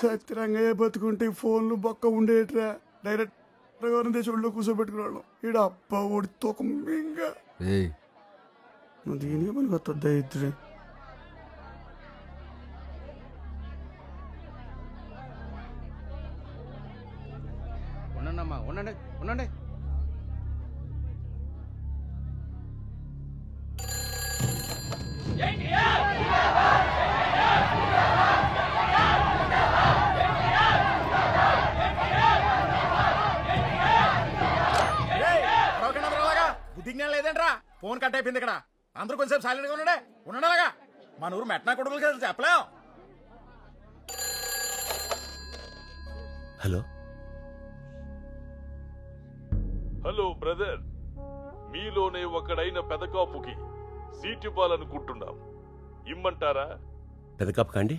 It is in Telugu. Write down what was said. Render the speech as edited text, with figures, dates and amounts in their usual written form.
సత్యరంగయ్య బతుకుంటే ఫోన్లు బొక్క ఉండేట్రా. డైరెక్ట్ దేశంలో కూర్చోబెట్టుకున్నాడు. ఈడ అబ్బా ఓడి తోకం ఇంకా నువ్వు దీనికి పని కొత్త ఇద్దరే. ఉండండమ్మా, ఉండండి ఉండండి. బుద్ధిజ్ఞానం లేదంట్రా. ఫోన్ కట్ అయిపోయింది ఇక్కడ. అందరూ కొంచెం సైలెంట్ గా ఉండే ఉండలాగా. మన ఊరు మెట్నా కొడుకులు కదా చెప్పలేం. హలో హలో బ్రదర్, మీలోనే ఒకడైన పెదకాపుకి సీట్ ఇవ్వాలనుకుంటున్నాం. ఇమ్మంటారా? పెదకాపు కాండి.